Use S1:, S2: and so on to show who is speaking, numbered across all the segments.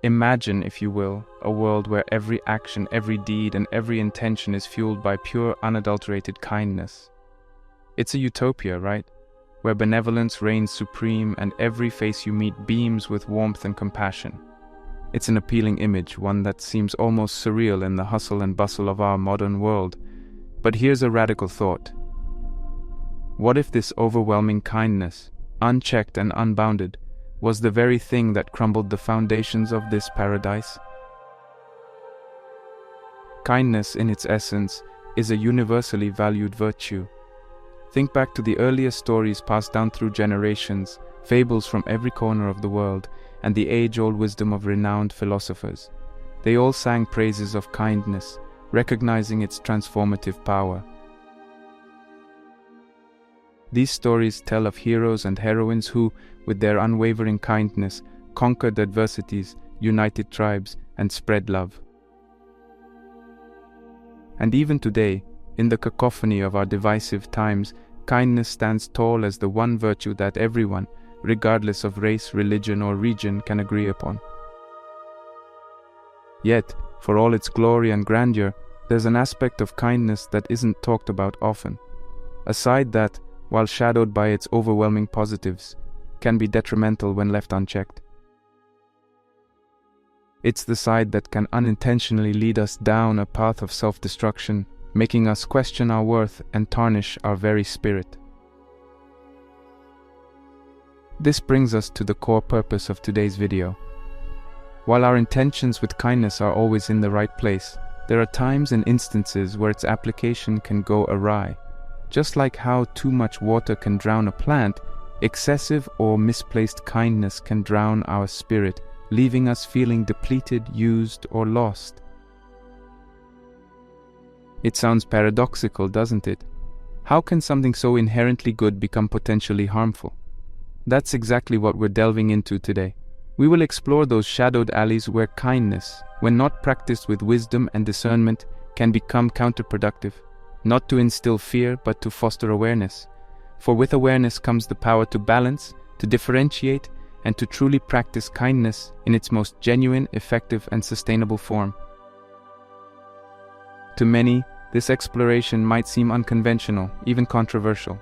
S1: Imagine, if you will, a world where every action, every deed, and every intention is fueled by pure, unadulterated kindness. It's a utopia, right? Where benevolence reigns supreme and every face you meet beams with warmth and compassion. It's an appealing image, one that seems almost surreal in the hustle and bustle of our modern world. But here's a radical thought. What if this overwhelming kindness, unchecked and unbounded, was the very thing that crumbled the foundations of this paradise? Kindness, in its essence, is a universally valued virtue. Think back to the earliest stories passed down through generations, fables from every corner of the world, and the age-old wisdom of renowned philosophers. They all sang praises of kindness, recognizing its transformative power. These stories tell of heroes and heroines who, with their unwavering kindness, conquered adversities, united tribes, and spread love. And even today, in the cacophony of our divisive times, kindness stands tall as the one virtue that everyone, regardless of race, religion, or region, can agree upon. Yet, for all its glory and grandeur, there's an aspect of kindness that isn't talked about often. A side that, while shadowed by its overwhelming positives, can be detrimental when left unchecked. It's the side that can unintentionally lead us down a path of self-destruction, making us question our worth and tarnish our very spirit. This brings us to the core purpose of today's video. While our intentions with kindness are always in the right place, there are times and instances where its application can go awry. Just like how too much water can drown a plant, excessive or misplaced kindness can drown our spirit, leaving us feeling depleted, used, or lost. It sounds paradoxical, doesn't it? How can something so inherently good become potentially harmful? That's exactly what we're delving into today. We will explore those shadowed alleys where kindness, when not practiced with wisdom and discernment, can become counterproductive. Not to instill fear, but to foster awareness. For with awareness comes the power to balance, to differentiate, and to truly practice kindness in its most genuine, effective, and sustainable form. To many, this exploration might seem unconventional, even controversial.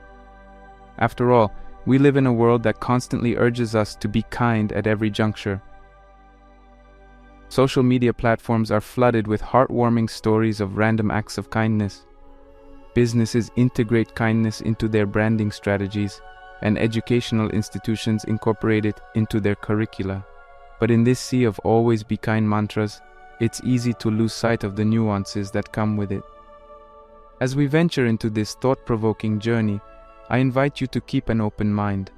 S1: After all, we live in a world that constantly urges us to be kind at every juncture. Social media platforms are flooded with heartwarming stories of random acts of kindness. Businesses integrate kindness into their branding strategies, and educational institutions incorporate it into their curricula. But in this sea of always be kind mantras, it's easy to lose sight of the nuances that come with it. As we venture into this thought-provoking journey, I invite you to keep an open mind,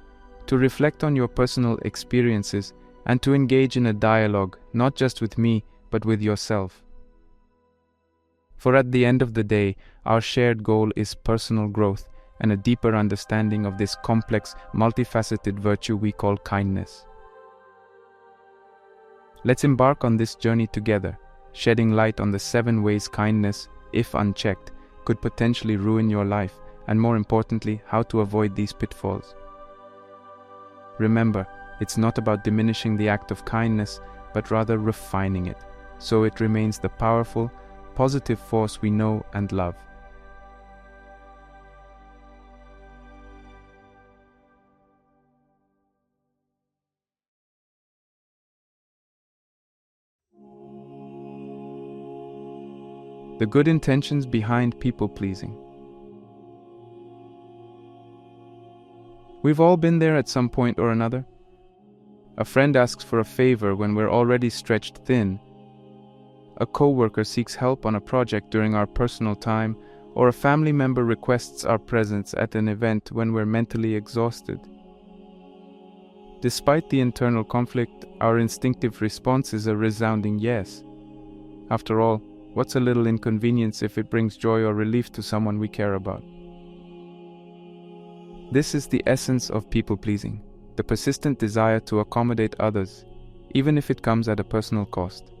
S1: to reflect on your personal experiences, and to engage in a dialogue, not just with me, but with yourself. For at the end of the day, our shared goal is personal growth and a deeper understanding of this complex, multifaceted virtue we call kindness. Let's embark on this journey together, shedding light on the 7 ways kindness, if unchecked, could potentially ruin your life, and more importantly, how to avoid these pitfalls. Remember, it's not about diminishing the act of kindness, but rather refining it, so it remains the powerful, positive force we know and love. The good intentions behind people-pleasing. We've all been there at some point or another. A friend asks for a favor when we're already stretched thin. A coworker seeks help on a project during our personal time, or a family member requests our presence at an event when we're mentally exhausted. Despite the internal conflict, our instinctive response is a resounding yes. After all, what's a little inconvenience if it brings joy or relief to someone we care about? This is the essence of people-pleasing, the persistent desire to accommodate others, even if it comes at a personal cost.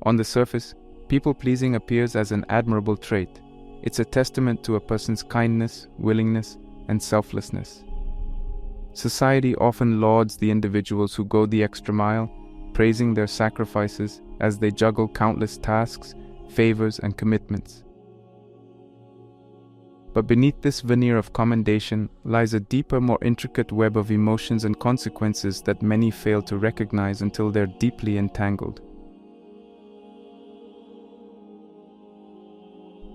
S1: On the surface, people-pleasing appears as an admirable trait. It's a testament to a person's kindness, willingness, and selflessness. Society often lauds the individuals who go the extra mile, praising their sacrifices as they juggle countless tasks, favors, and commitments. But beneath this veneer of commendation lies a deeper, more intricate web of emotions and consequences that many fail to recognize until they're deeply entangled.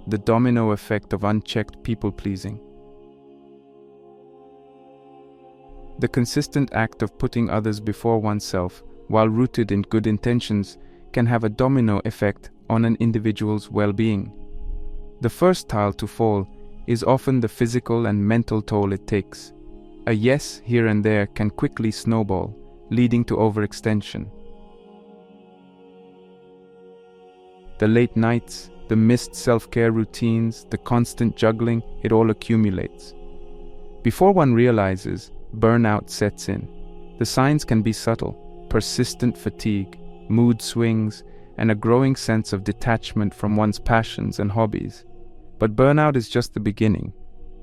S1: The domino effect of unchecked people-pleasing. The consistent act of putting others before oneself, while rooted in good intentions, can have a domino effect on an individual's well-being. The first tile to fall is often the physical and mental toll it takes. A yes here and there can quickly snowball, leading to overextension. The late nights, the missed self-care routines, the constant juggling, it all accumulates. Before one realizes, burnout sets in. The signs can be subtle: persistent fatigue, mood swings, and a growing sense of detachment from one's passions and hobbies. But burnout is just the beginning.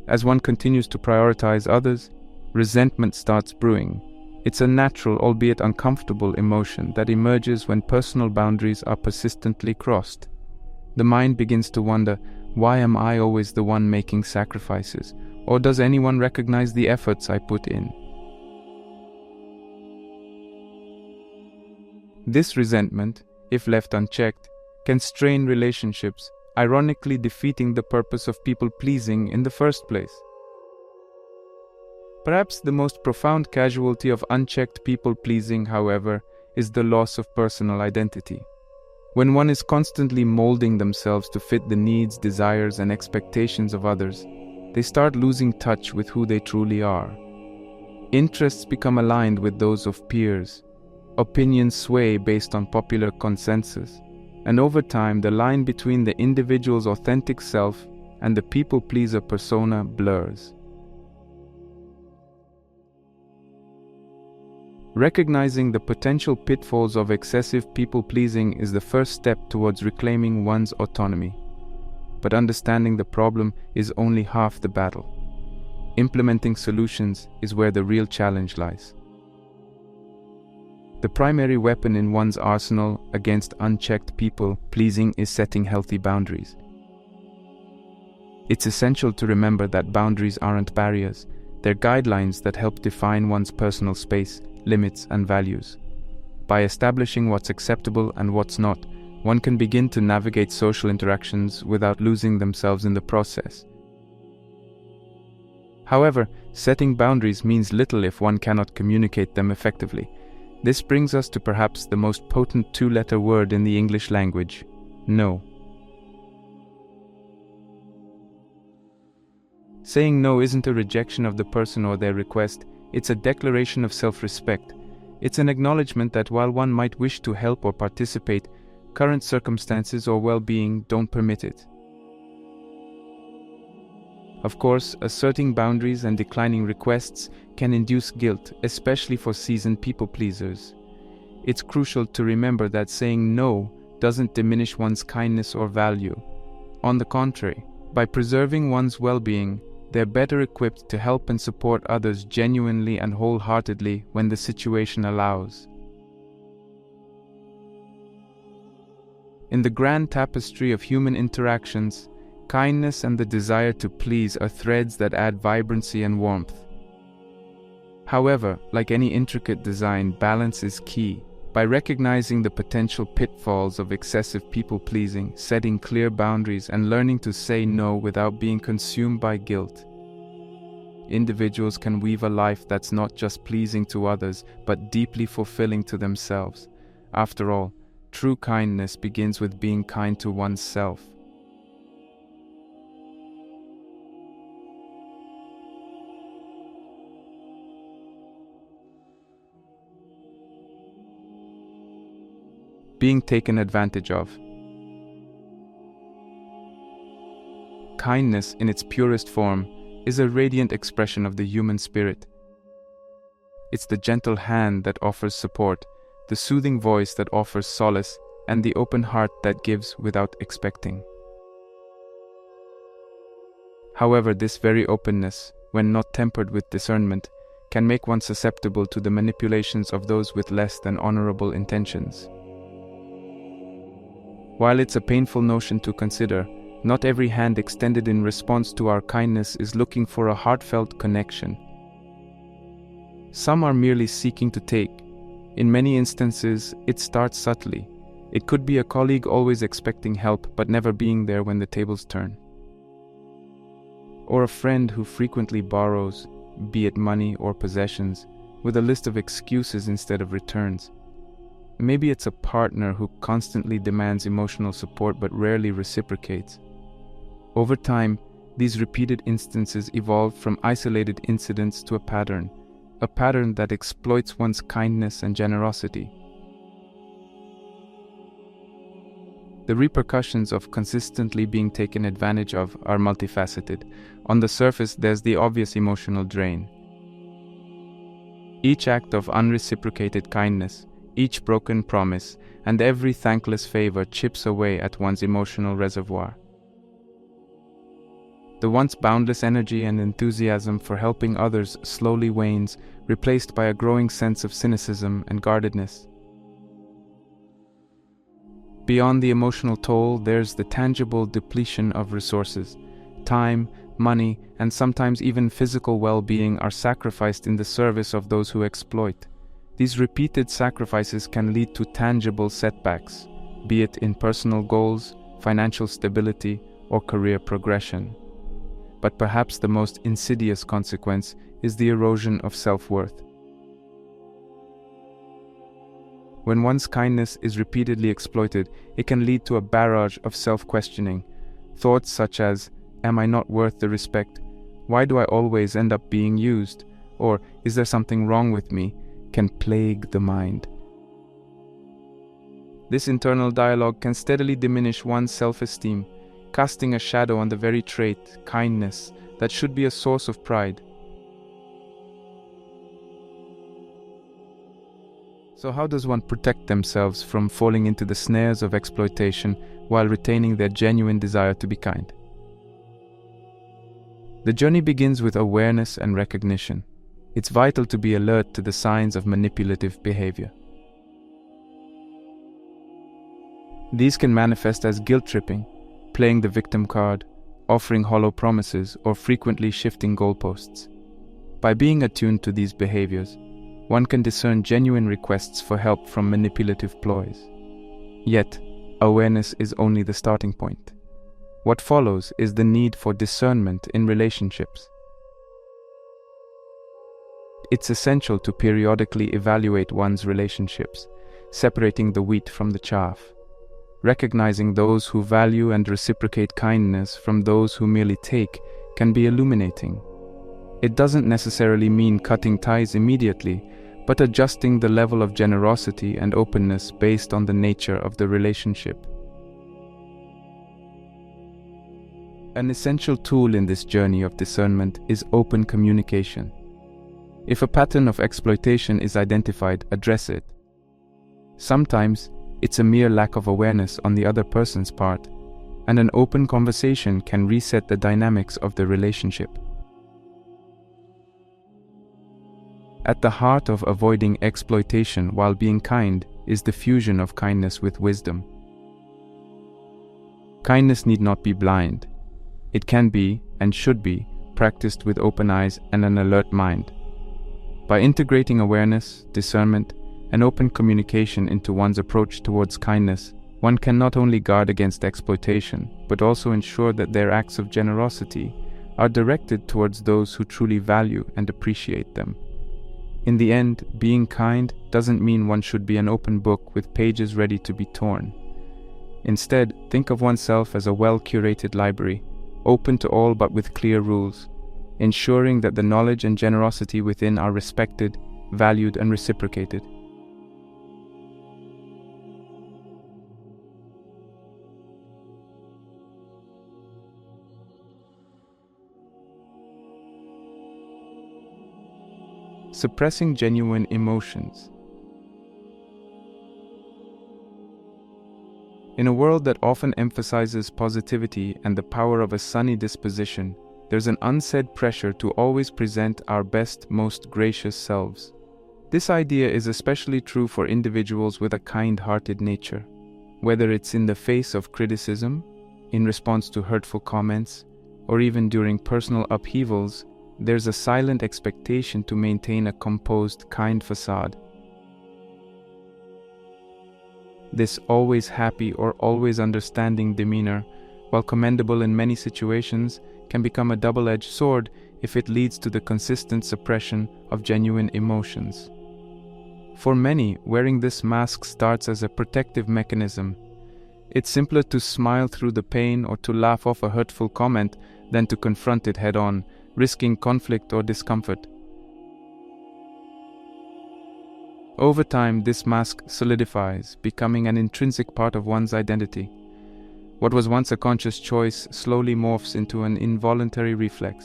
S1: As one continues to prioritize others, resentment starts brewing. It's a natural, albeit uncomfortable, emotion that emerges when personal boundaries are persistently crossed. The mind begins to wonder, why am I always the one making sacrifices? Or does anyone recognize the efforts I put in? This resentment, if left unchecked, can strain relationships, ironically defeating the purpose of people-pleasing in the first place. Perhaps the most profound casualty of unchecked people-pleasing, however, is the loss of personal identity. When one is constantly molding themselves to fit the needs, desires, and expectations of others, they start losing touch with who they truly are. Interests become aligned with those of peers. Opinions sway based on popular consensus. And over time, the line between the individual's authentic self and the people-pleaser persona blurs. Recognizing the potential pitfalls of excessive people-pleasing is the first step towards reclaiming one's autonomy. But understanding the problem is only half the battle. Implementing solutions is where the real challenge lies. The primary weapon in one's arsenal against unchecked people-pleasing is setting healthy boundaries. It's essential to remember that boundaries aren't barriers, they're guidelines that help define one's personal space, limits, and values. By establishing what's acceptable and what's not, one can begin to navigate social interactions without losing themselves in the process. However, setting boundaries means little if one cannot communicate them effectively. This brings us to perhaps the most potent two-letter word in the English language: no. Saying no isn't a rejection of the person or their request, it's a declaration of self-respect. It's an acknowledgement that while one might wish to help or participate, current circumstances or well-being don't permit it. Of course, asserting boundaries and declining requests can induce guilt, especially for seasoned people-pleasers. It's crucial to remember that saying no doesn't diminish one's kindness or value. On the contrary, by preserving one's well-being, they're better equipped to help and support others genuinely and wholeheartedly when the situation allows. In the grand tapestry of human interactions, kindness and the desire to please are threads that add vibrancy and warmth. However, like any intricate design, balance is key. By recognizing the potential pitfalls of excessive people-pleasing, setting clear boundaries, and learning to say no without being consumed by guilt, individuals can weave a life that's not just pleasing to others, but deeply fulfilling to themselves. After all, true kindness begins with being kind to oneself. Being taken advantage of. Kindness, in its purest form, is a radiant expression of the human spirit. It's the gentle hand that offers support, the soothing voice that offers solace, and the open heart that gives without expecting. However, this very openness, when not tempered with discernment, can make one susceptible to the manipulations of those with less than honorable intentions. While it's a painful notion to consider, not every hand extended in response to our kindness is looking for a heartfelt connection. Some are merely seeking to take. In many instances, it starts subtly. It could be a colleague always expecting help but never being there when the tables turn. Or a friend who frequently borrows, be it money or possessions, with a list of excuses instead of returns. Maybe it's a partner who constantly demands emotional support but rarely reciprocates. Over time, these repeated instances evolve from isolated incidents to a pattern that exploits one's kindness and generosity. The repercussions of consistently being taken advantage of are multifaceted. On the surface, there's the obvious emotional drain. Each act of unreciprocated kindness, each broken promise, and every thankless favor chips away at one's emotional reservoir. The once boundless energy and enthusiasm for helping others slowly wanes, replaced by a growing sense of cynicism and guardedness. Beyond the emotional toll, there's the tangible depletion of resources. Time, money, and sometimes even physical well-being are sacrificed in the service of those who exploit. These repeated sacrifices can lead to tangible setbacks, be it in personal goals, financial stability, or career progression. But perhaps the most insidious consequence is the erosion of self-worth. When one's kindness is repeatedly exploited, it can lead to a barrage of self-questioning. Thoughts such as, "Am I not worth the respect? Why do I always end up being used?" Or, "Is there something wrong with me?" can plague the mind. This internal dialogue can steadily diminish one's self-esteem, casting a shadow on the very trait, kindness, that should be a source of pride. So how does one protect themselves from falling into the snares of exploitation while retaining their genuine desire to be kind? The journey begins with awareness and recognition. It's vital to be alert to the signs of manipulative behavior. These can manifest as guilt-tripping, playing the victim card, offering hollow promises, or frequently shifting goalposts. By being attuned to these behaviors, one can discern genuine requests for help from manipulative ploys. Yet, awareness is only the starting point. What follows is the need for discernment in relationships. It's essential to periodically evaluate one's relationships, separating the wheat from the chaff. Recognizing those who value and reciprocate kindness from those who merely take can be illuminating. It doesn't necessarily mean cutting ties immediately, but adjusting the level of generosity and openness based on the nature of the relationship. An essential tool in this journey of discernment is open communication. If a pattern of exploitation is identified, address it. Sometimes, it's a mere lack of awareness on the other person's part, and an open conversation can reset the dynamics of the relationship. At the heart of avoiding exploitation while being kind is the fusion of kindness with wisdom. Kindness need not be blind. It can be, and should be, practiced with open eyes and an alert mind. By integrating awareness, discernment, and open communication into one's approach towards kindness, one can not only guard against exploitation, but also ensure that their acts of generosity are directed towards those who truly value and appreciate them. In the end, being kind doesn't mean one should be an open book with pages ready to be torn. Instead, think of oneself as a well-curated library, open to all but with clear rules, ensuring that the knowledge and generosity within are respected, valued, and reciprocated. Suppressing genuine emotions. In a world that often emphasizes positivity and the power of a sunny disposition, there's an unsaid pressure to always present our best, most gracious selves. This idea is especially true for individuals with a kind-hearted nature. Whether it's in the face of criticism, in response to hurtful comments, or even during personal upheavals, there's a silent expectation to maintain a composed, kind facade. This always happy or always understanding demeanor, while commendable in many situations, can become a double-edged sword if it leads to the consistent suppression of genuine emotions. For many, wearing this mask starts as a protective mechanism. It's simpler to smile through the pain or to laugh off a hurtful comment than to confront it head-on, risking conflict or discomfort. Over time, this mask solidifies, becoming an intrinsic part of one's identity. What was once a conscious choice slowly morphs into an involuntary reflex.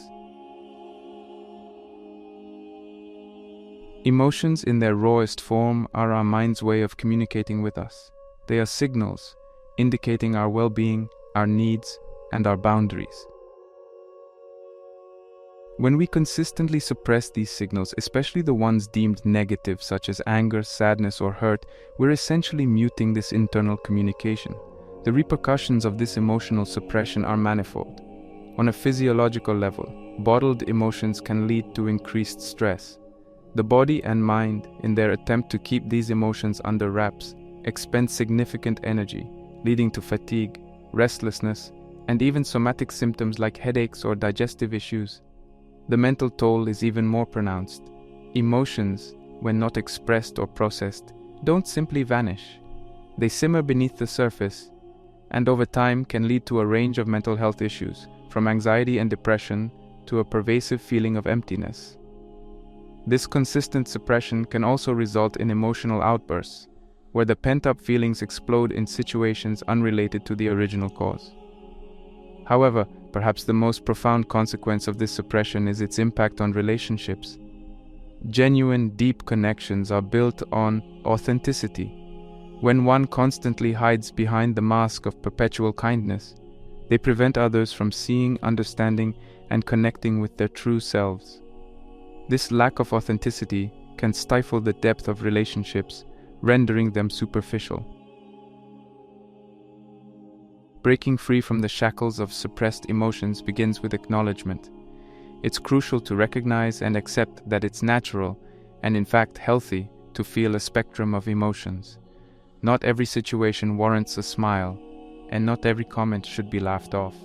S1: Emotions in their rawest form are our mind's way of communicating with us. They are signals, indicating our well-being, our needs, and our boundaries. When we consistently suppress these signals, especially the ones deemed negative, such as anger, sadness, or hurt, we're essentially muting this internal communication. The repercussions of this emotional suppression are manifold. On a physiological level, bottled emotions can lead to increased stress. The body and mind, in their attempt to keep these emotions under wraps, expend significant energy, leading to fatigue, restlessness, and even somatic symptoms like headaches or digestive issues. The mental toll is even more pronounced. Emotions, when not expressed or processed, don't simply vanish. They simmer beneath the surface, and over time can lead to a range of mental health issues, from anxiety and depression to a pervasive feeling of emptiness. This consistent suppression can also result in emotional outbursts, where the pent-up feelings explode in situations unrelated to the original cause. However, perhaps the most profound consequence of this suppression is its impact on relationships. Genuine, deep connections are built on authenticity. When one constantly hides behind the mask of perpetual kindness, they prevent others from seeing, understanding, and connecting with their true selves. This lack of authenticity can stifle the depth of relationships, rendering them superficial. Breaking free from the shackles of suppressed emotions begins with acknowledgement. It's crucial to recognize and accept that it's natural, and in fact healthy, to feel a spectrum of emotions. Not every situation warrants a smile, and not every comment should be laughed off.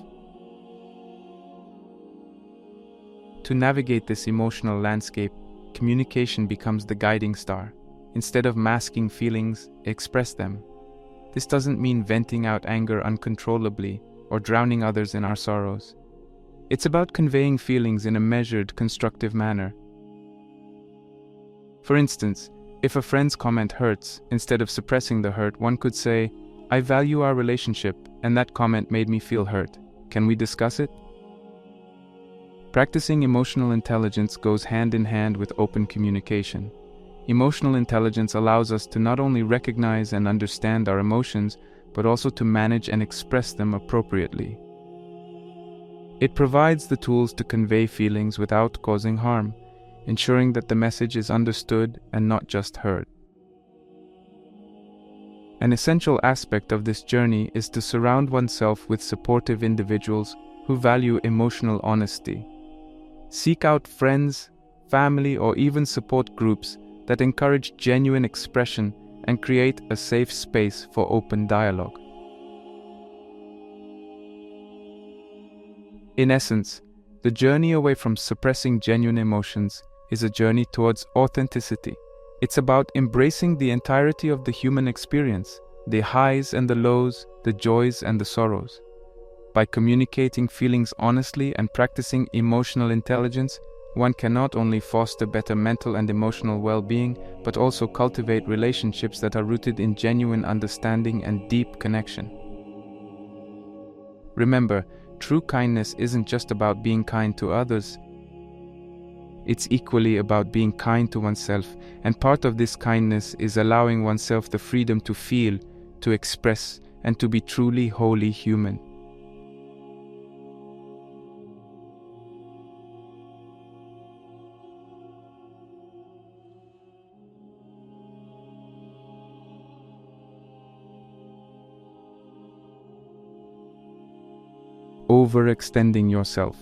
S1: To navigate this emotional landscape, communication becomes the guiding star. Instead of masking feelings, express them. This doesn't mean venting out anger uncontrollably or drowning others in our sorrows. It's about conveying feelings in a measured, constructive manner. For instance, if a friend's comment hurts, instead of suppressing the hurt, one could say, "I value our relationship, and that comment made me feel hurt. Can we discuss it?" Practicing emotional intelligence goes hand in hand with open communication. Emotional intelligence allows us to not only recognize and understand our emotions, but also to manage and express them appropriately. It provides the tools to convey feelings without causing harm, ensuring that the message is understood and not just heard. An essential aspect of this journey is to surround oneself with supportive individuals who value emotional honesty. Seek out friends, family, or even support groups that encourage genuine expression and create a safe space for open dialogue. In essence, the journey away from suppressing genuine emotions is a journey towards authenticity. It's about embracing the entirety of the human experience, the highs and the lows, the joys and the sorrows. By communicating feelings honestly and practicing emotional intelligence, one can not only foster better mental and emotional well-being, but also cultivate relationships that are rooted in genuine understanding and deep connection. Remember, true kindness isn't just about being kind to others. It's equally about being kind to oneself, and part of this kindness is allowing oneself the freedom to feel, to express, and to be truly wholly human. overextending yourself.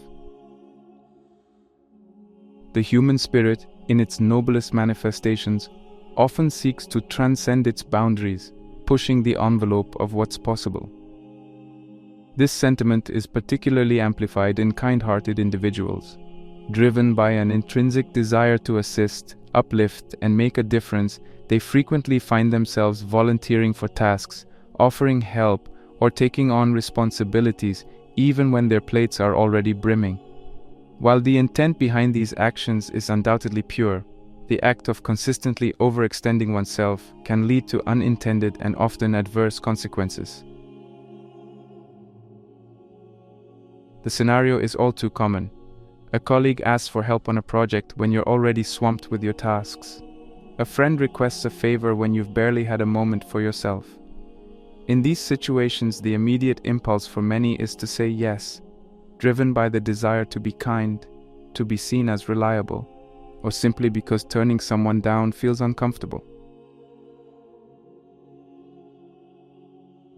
S1: The human spirit, in its noblest manifestations, often seeks to transcend its boundaries, pushing the envelope of what's possible. This sentiment is particularly amplified in kind-hearted individuals. Driven by an intrinsic desire to assist, uplift, and make a difference, they frequently find themselves volunteering for tasks, offering help, or taking on responsibilities, even when their plates are already brimming. While the intent behind these actions is undoubtedly pure, the act of consistently overextending oneself can lead to unintended and often adverse consequences. The scenario is all too common. A colleague asks for help on a project when you're already swamped with your tasks. A friend requests a favor when you've barely had a moment for yourself. In these situations, the immediate impulse for many is to say yes, driven by the desire to be kind, to be seen as reliable, or simply because turning someone down feels uncomfortable.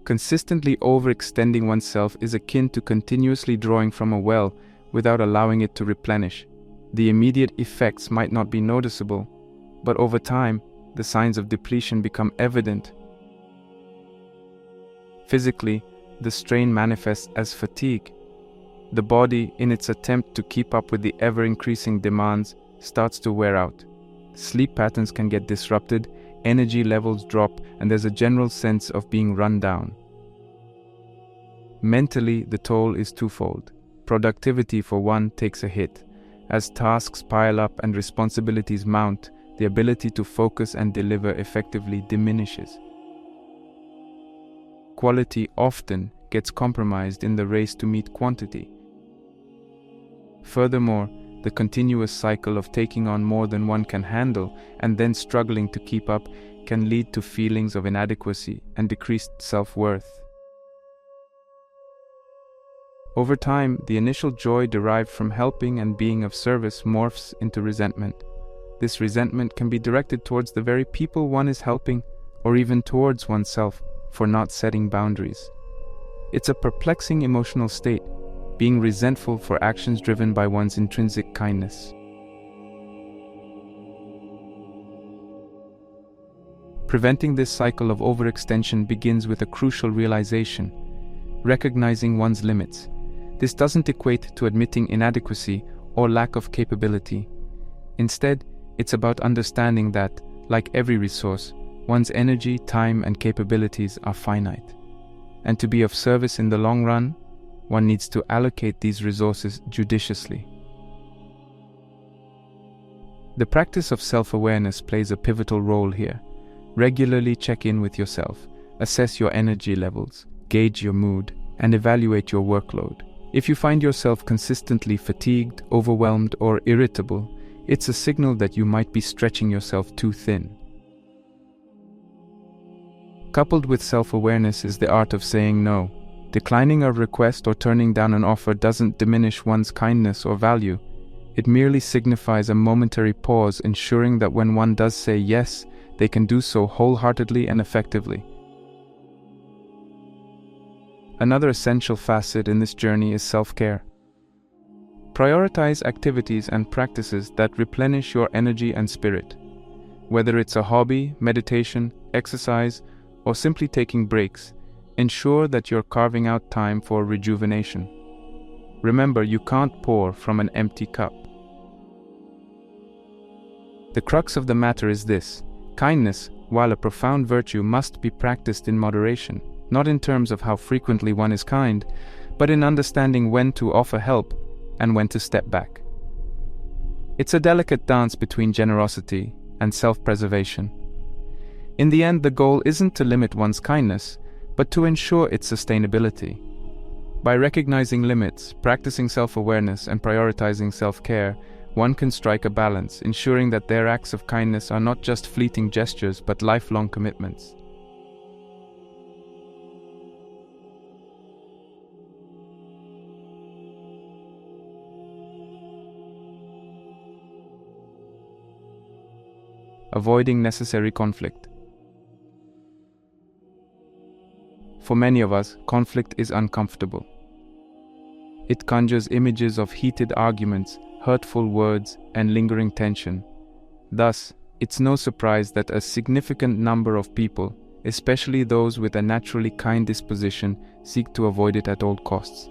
S1: Consistently overextending oneself is akin to continuously drawing from a well without allowing it to replenish. The immediate effects might not be noticeable, but over time, the signs of depletion become evident. Physically, the strain manifests as fatigue. The body, in its attempt to keep up with the ever-increasing demands, starts to wear out. Sleep patterns can get disrupted, energy levels drop, and there's a general sense of being run down. Mentally, the toll is twofold. Productivity, for one, takes a hit. As tasks pile up and responsibilities mount, the ability to focus and deliver effectively diminishes. Quality often gets compromised in the race to meet quantity. Furthermore, the continuous cycle of taking on more than one can handle and then struggling to keep up can lead to feelings of inadequacy and decreased self-worth. Over time, the initial joy derived from helping and being of service morphs into resentment. This resentment can be directed towards the very people one is helping, or even towards oneself for not setting boundaries. It's a perplexing emotional state, being resentful for actions driven by one's intrinsic kindness. Preventing this cycle of overextension begins with a crucial realization: recognizing one's limits. This doesn't equate to admitting inadequacy or lack of capability. Instead, it's about understanding that, like every resource, one's energy, time, and capabilities are finite. And to be of service in the long run, one needs to allocate these resources judiciously. The practice of self-awareness plays a pivotal role here. Regularly check in with yourself, assess your energy levels, gauge your mood, and evaluate your workload. If you find yourself consistently fatigued, overwhelmed, or irritable, it's a signal that you might be stretching yourself too thin. Coupled with self-awareness is the art of saying no. Declining a request or turning down an offer doesn't diminish one's kindness or value. It merely signifies a momentary pause, ensuring that when one does say yes, they can do so wholeheartedly and effectively. Another essential facet in this journey is self-care. Prioritize activities and practices that replenish your energy and spirit. Whether it's a hobby, meditation, exercise, or simply taking breaks, ensure that you're carving out time for rejuvenation. Remember, you can't pour from an empty cup. The crux of the matter is this: kindness, while a profound virtue, must be practiced in moderation, not in terms of how frequently one is kind, but in understanding when to offer help and when to step back. It's a delicate dance between generosity and self-preservation. In the end, the goal isn't to limit one's kindness, but to ensure its sustainability. By recognizing limits, practicing self-awareness, and prioritizing self-care, one can strike a balance, ensuring that their acts of kindness are not just fleeting gestures but lifelong commitments. Avoiding necessary conflict. For many of us, conflict is uncomfortable. It conjures images of heated arguments, hurtful words, and lingering tension. Thus, it's no surprise that a significant number of people, especially those with a naturally kind disposition, seek to avoid it at all costs.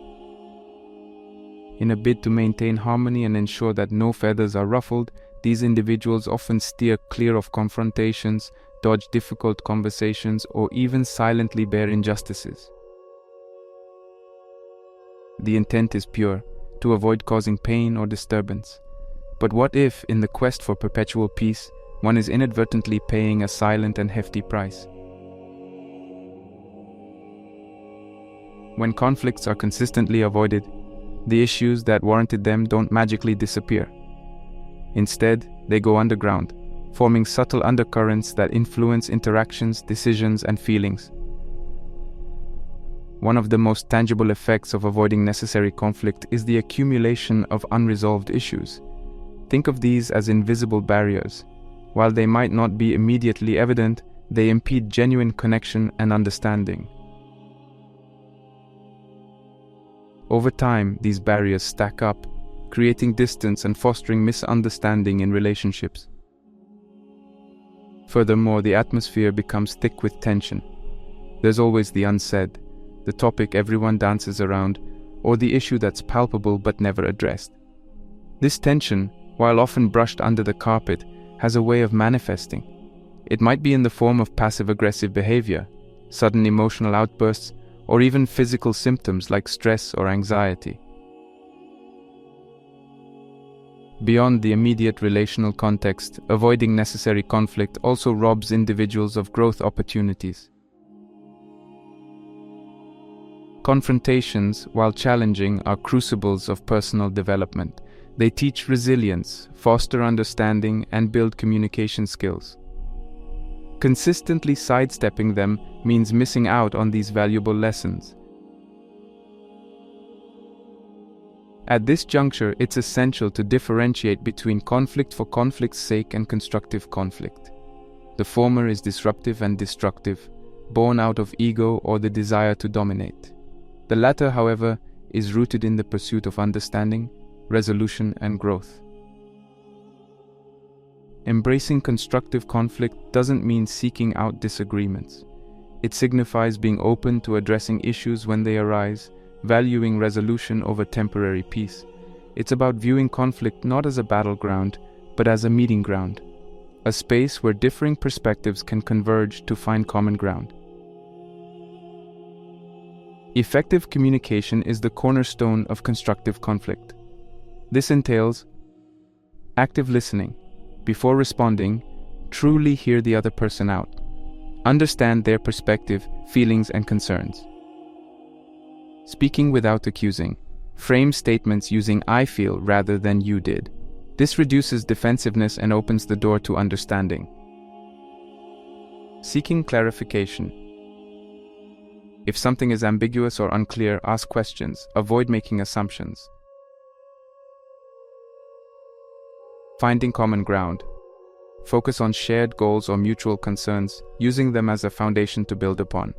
S1: In a bid to maintain harmony and ensure that no feathers are ruffled, these individuals often steer clear of confrontations, dodge difficult conversations, or even silently bear injustices. The intent is pure, to avoid causing pain or disturbance. But what if, in the quest for perpetual peace, one is inadvertently paying a silent and hefty price? When conflicts are consistently avoided, the issues that warranted them don't magically disappear. Instead, they go underground, forming subtle undercurrents that influence interactions, decisions, and feelings. One of the most tangible effects of avoiding necessary conflict is the accumulation of unresolved issues. Think of these as invisible barriers. While they might not be immediately evident, they impede genuine connection and understanding. Over time, these barriers stack up, creating distance and fostering misunderstanding in relationships. Furthermore, the atmosphere becomes thick with tension. There's always the unsaid, the topic everyone dances around, or the issue that's palpable but never addressed. This tension, while often brushed under the carpet, has a way of manifesting. It might be in the form of passive-aggressive behavior, sudden emotional outbursts, or even physical symptoms like stress or anxiety. Beyond the immediate relational context, avoiding necessary conflict also robs individuals of growth opportunities. Confrontations, while challenging, are crucibles of personal development. They teach resilience, foster understanding, and build communication skills. Consistently sidestepping them means missing out on these valuable lessons. At this juncture, it's essential to differentiate between conflict for conflict's sake and constructive conflict. The former is disruptive and destructive, born out of ego or the desire to dominate. The latter, however, is rooted in the pursuit of understanding, resolution, and growth. Embracing constructive conflict doesn't mean seeking out disagreements. It signifies being open to addressing issues when they arise, valuing resolution over temporary peace. It's about viewing conflict not as a battleground, but as a meeting ground, a space where differing perspectives can converge to find common ground. Effective communication is the cornerstone of constructive conflict. This entails active listening. Before responding, truly hear the other person out. Understand their perspective, feelings, and concerns. Speaking without accusing. Frame statements using "I feel" rather than "you did." This reduces defensiveness and opens the door to understanding. Seeking clarification. If something is ambiguous or unclear, ask questions. Avoid making assumptions. Finding common ground. Focus on shared goals or mutual concerns, using them as a foundation to build upon.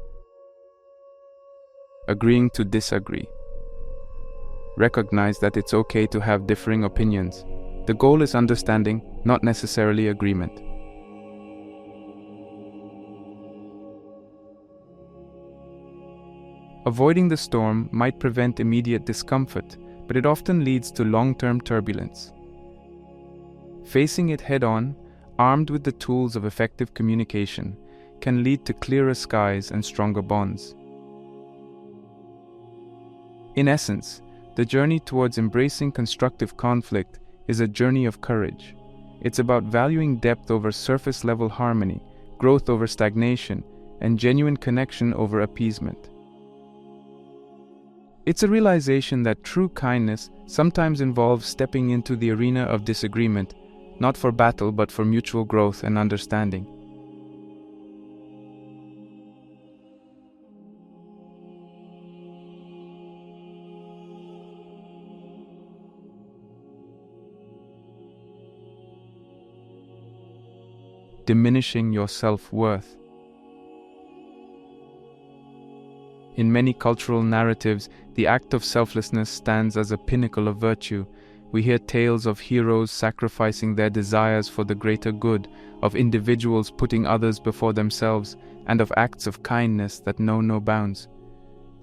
S1: Agreeing to disagree. Recognize that it's okay to have differing opinions. The goal is understanding, not necessarily agreement. Avoiding the storm might prevent immediate discomfort, but it often leads to long-term turbulence. Facing it head-on, armed with the tools of effective communication, can lead to clearer skies and stronger bonds. In essence, the journey towards embracing constructive conflict is a journey of courage. It's about valuing depth over surface-level harmony, growth over stagnation, and genuine connection over appeasement. It's a realization that true kindness sometimes involves stepping into the arena of disagreement, not for battle but for mutual growth and understanding. Diminishing your self-worth. In many cultural narratives, the act of selflessness stands as a pinnacle of virtue. We hear tales of heroes sacrificing their desires for the greater good, of individuals putting others before themselves, and of acts of kindness that know no bounds.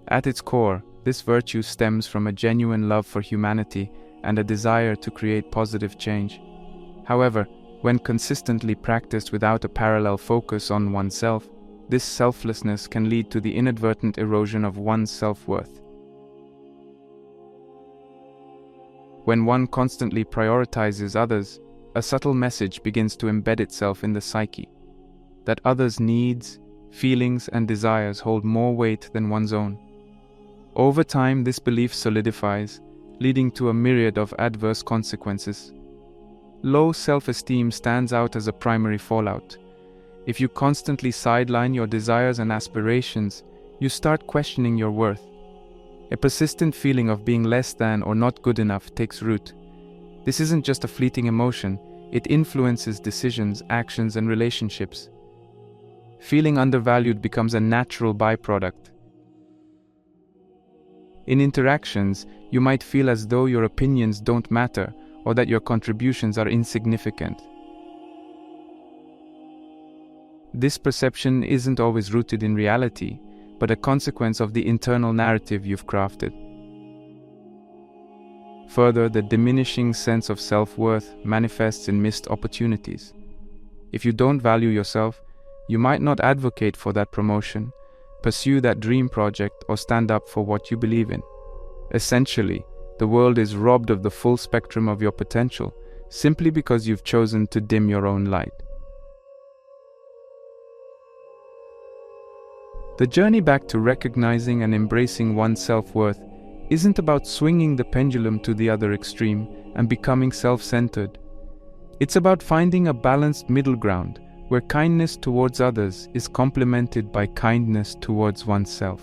S1: At its core, this virtue stems from a genuine love for humanity and a desire to create positive change. However, when consistently practiced without a parallel focus on oneself, this selflessness can lead to the inadvertent erosion of one's self-worth. When one constantly prioritizes others, a subtle message begins to embed itself in the psyche, that others' needs, feelings, and desires hold more weight than one's own. Over time, this belief solidifies, leading to a myriad of adverse consequences. Low self-esteem stands out as a primary fallout. If you constantly sideline your desires and aspirations, you start questioning your worth. A persistent feeling of being less than or not good enough takes root. This isn't just a fleeting emotion, it influences decisions, actions, and relationships. Feeling undervalued becomes a natural byproduct. In interactions, you might feel as though your opinions don't matter or that your contributions are insignificant. This perception isn't always rooted in reality, but a consequence of the internal narrative you've crafted. Further, the diminishing sense of self-worth manifests in missed opportunities. If you don't value yourself, you might not advocate for that promotion, pursue that dream project, or stand up for what you believe in. Essentially, the world is robbed of the full spectrum of your potential simply because you've chosen to dim your own light. The journey back to recognizing and embracing one's self-worth isn't about swinging the pendulum to the other extreme and becoming self-centered. It's about finding a balanced middle ground where kindness towards others is complemented by kindness towards oneself.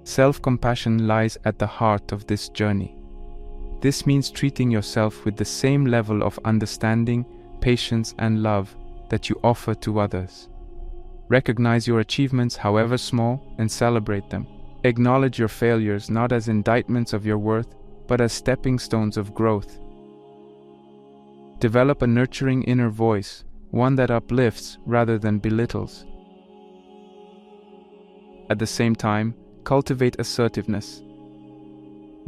S1: Self-compassion lies at the heart of this journey. This means treating yourself with the same level of understanding, patience, and love that you offer to others. Recognize your achievements, however small, and celebrate them. Acknowledge your failures not as indictments of your worth, but as stepping stones of growth. Develop a nurturing inner voice, one that uplifts rather than belittles. At the same time, cultivate assertiveness.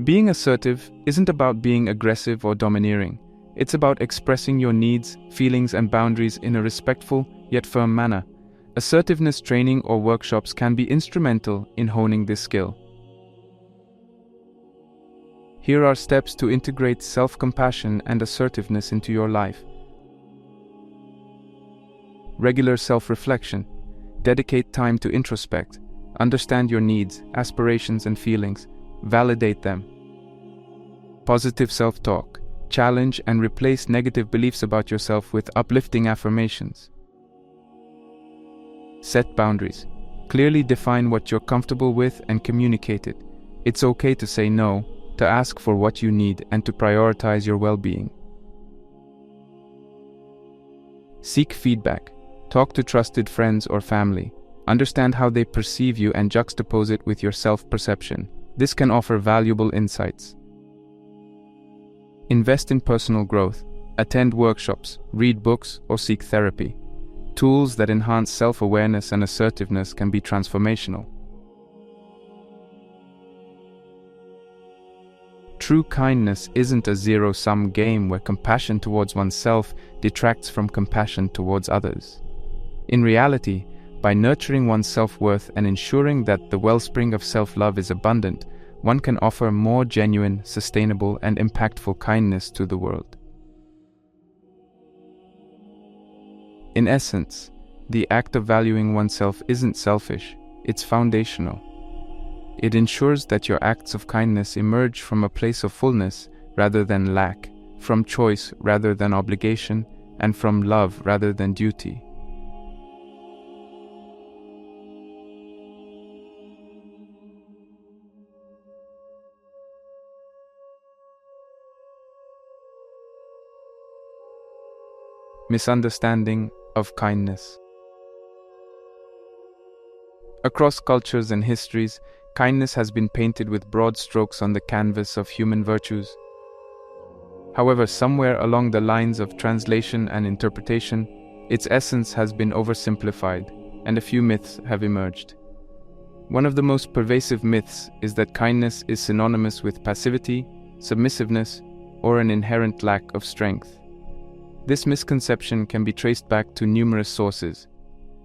S1: Being assertive isn't about being aggressive or domineering. It's about expressing your needs, feelings, and boundaries in a respectful yet firm manner. Assertiveness training or workshops can be instrumental in honing this skill. Here are steps to integrate self-compassion and assertiveness into your life. Regular self-reflection. Dedicate time to introspect. Understand your needs, aspirations, and feelings. Validate them. Positive self-talk. Challenge and replace negative beliefs about yourself with uplifting affirmations. Set boundaries. Clearly define what you're comfortable with and communicate it. It's okay to say no, to ask for what you need, and to prioritize your well-being. Seek feedback. Talk to trusted friends or family. Understand how they perceive you and juxtapose it with your self-perception. This can offer valuable insights. Invest in personal growth. Attend workshops, read books, or seek therapy. Tools that enhance self-awareness and assertiveness can be transformational. True kindness isn't a zero-sum game where compassion towards oneself detracts from compassion towards others. In reality, by nurturing one's self-worth and ensuring that the wellspring of self-love is abundant, one can offer more genuine, sustainable, and impactful kindness to the world. In essence, the act of valuing oneself isn't selfish, it's foundational. It ensures that your acts of kindness emerge from a place of fullness rather than lack, from choice rather than obligation, and from love rather than duty. Misunderstanding of kindness. Across cultures and histories, kindness has been painted with broad strokes on the canvas of human virtues. However, somewhere along the lines of translation and interpretation, its essence has been oversimplified, and a few myths have emerged. One of the most pervasive myths is that kindness is synonymous with passivity, submissiveness, or an inherent lack of strength. This misconception can be traced back to numerous sources.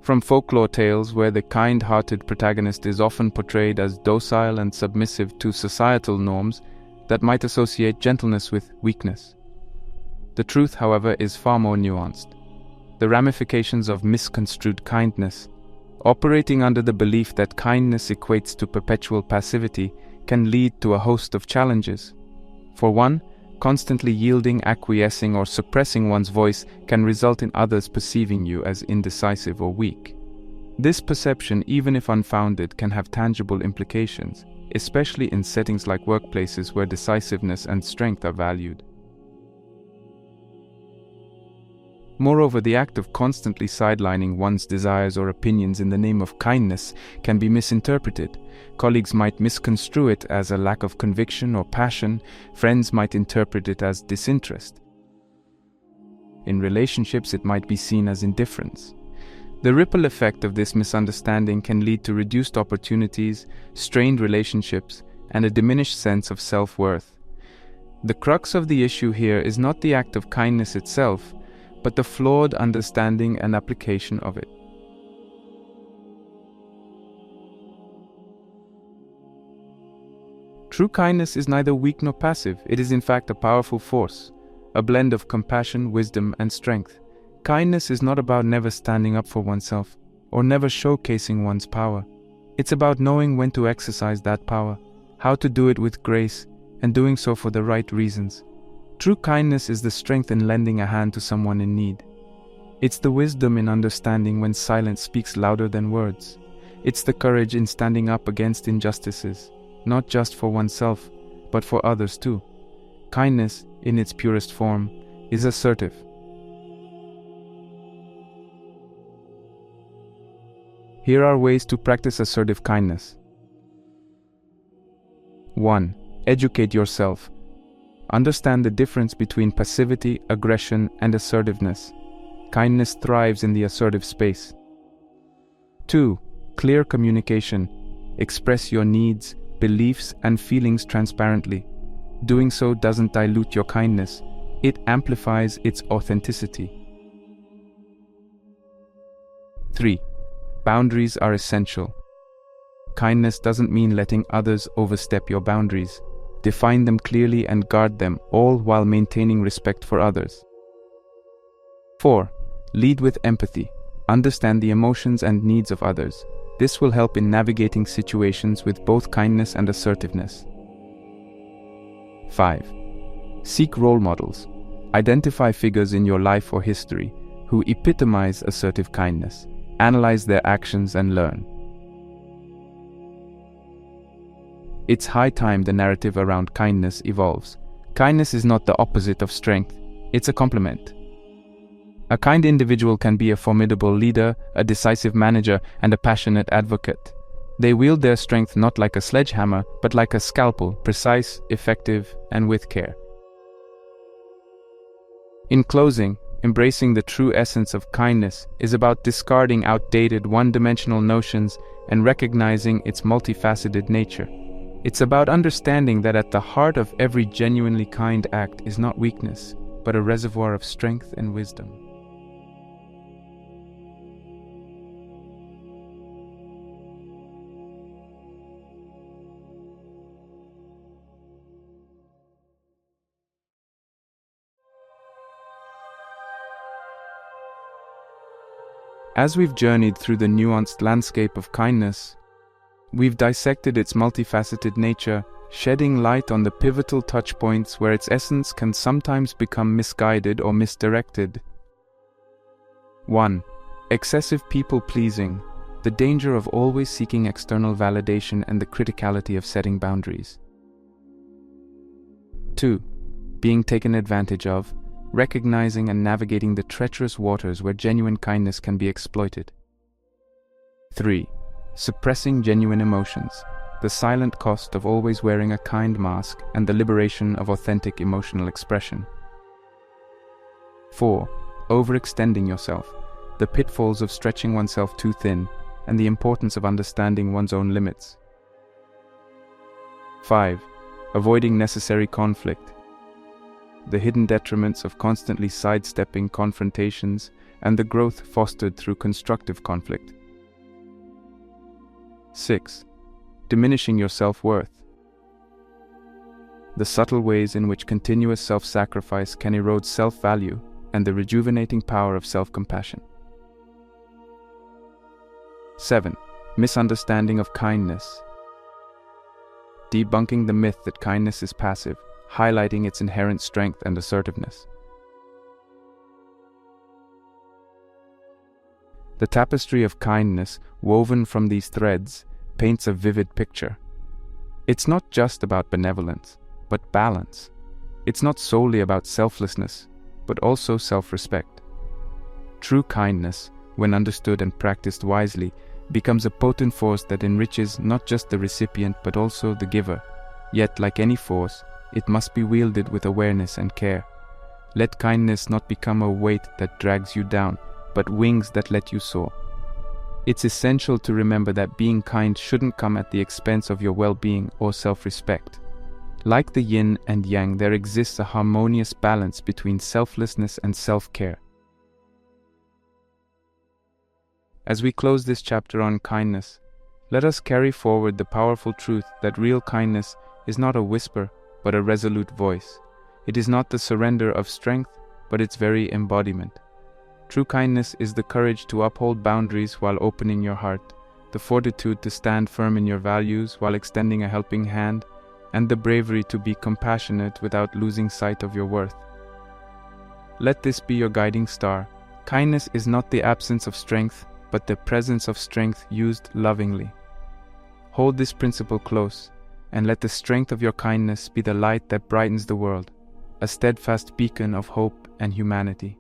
S1: From folklore tales where the kind-hearted protagonist is often portrayed as docile and submissive to societal norms that might associate gentleness with weakness. The truth, however, is far more nuanced. The ramifications of misconstrued kindness, operating under the belief that kindness equates to perpetual passivity, can lead to a host of challenges. For one, constantly yielding, acquiescing, or suppressing one's voice can result in others perceiving you as indecisive or weak. This perception, even if unfounded, can have tangible implications, especially in settings like workplaces where decisiveness and strength are valued. Moreover, the act of constantly sidelining one's desires or opinions in the name of kindness can be misinterpreted. Colleagues might misconstrue it as a lack of conviction or passion. Friends might interpret it as disinterest. In relationships, it might be seen as indifference. The ripple effect of this misunderstanding can lead to reduced opportunities, strained relationships, and a diminished sense of self-worth. The crux of the issue here is not the act of kindness itself, but the flawed understanding and application of it. True kindness is neither weak nor passive. It is in fact a powerful force, a blend of compassion, wisdom, and strength. Kindness is not about never standing up for oneself or never showcasing one's power. It's about knowing when to exercise that power, how to do it with grace, and doing so for the right reasons. True kindness is the strength in lending a hand to someone in need. It's the wisdom in understanding when silence speaks louder than words. It's the courage in standing up against injustices, not just for oneself, but for others too. Kindness, in its purest form, is assertive. Here are ways to practice assertive kindness. 1. Educate yourself. Understand the difference between passivity, aggression, and assertiveness. Kindness thrives in the assertive space. 2. Clear communication. Express your needs, beliefs, and feelings transparently. Doing so doesn't dilute your kindness. It amplifies its authenticity. 3. Boundaries are essential. Kindness doesn't mean letting others overstep your boundaries. Define them clearly and guard them, all while maintaining respect for others. 4. Lead with empathy. Understand the emotions and needs of others. This will help in navigating situations with both kindness and assertiveness. 5. Seek role models. Identify figures in your life or history who epitomize assertive kindness. Analyze their actions and learn. It's high time the narrative around kindness evolves. Kindness is not the opposite of strength, it's a complement. A kind individual can be a formidable leader, a decisive manager, and a passionate advocate. They wield their strength not like a sledgehammer, but like a scalpel, precise, effective, and with care. In closing, embracing the true essence of kindness is about discarding outdated, one-dimensional notions and recognizing its multifaceted nature. It's about understanding that at the heart of every genuinely kind act is not weakness, but a reservoir of strength and wisdom. As we've journeyed through the nuanced landscape of kindness, we've dissected its multifaceted nature, shedding light on the pivotal touchpoints where its essence can sometimes become misguided or misdirected. 1. Excessive people-pleasing, the danger of always seeking external validation and the criticality of setting boundaries. 2. Being taken advantage of, recognizing and navigating the treacherous waters where genuine kindness can be exploited. 3. suppressing genuine emotions, the silent cost of always wearing a kind mask, and the liberation of authentic emotional expression. 4. Overextending yourself, the pitfalls of stretching oneself too thin, and the importance of understanding one's own limits. 5. Avoiding necessary conflict, the hidden detriments of constantly sidestepping confrontations and the growth fostered through constructive conflict. 6. Diminishing your self-worth, the subtle ways in which continuous self-sacrifice can erode self-value and the rejuvenating power of self-compassion. 7. Misunderstanding of kindness, debunking the myth that kindness is passive, highlighting its inherent strength and assertiveness. The tapestry of kindness, woven from these threads, paints a vivid picture. It's not just about benevolence, but balance. It's not solely about selflessness, but also self-respect. True kindness, when understood and practiced wisely, becomes a potent force that enriches not just the recipient but also the giver. Yet, like any force, it must be wielded with awareness and care. Let kindness not become a weight that drags you down, but wings that let you soar. It's essential to remember that being kind shouldn't come at the expense of your well-being or self-respect. Like the yin and yang, there exists a harmonious balance between selflessness and self-care. As we close this chapter on kindness, let us carry forward the powerful truth that real kindness is not a whisper, but a resolute voice. It is not the surrender of strength, but its very embodiment. True kindness is the courage to uphold boundaries while opening your heart, the fortitude to stand firm in your values while extending a helping hand, and the bravery to be compassionate without losing sight of your worth. Let this be your guiding star. Kindness is not the absence of strength, but the presence of strength used lovingly. Hold this principle close, and let the strength of your kindness be the light that brightens the world, a steadfast beacon of hope and humanity.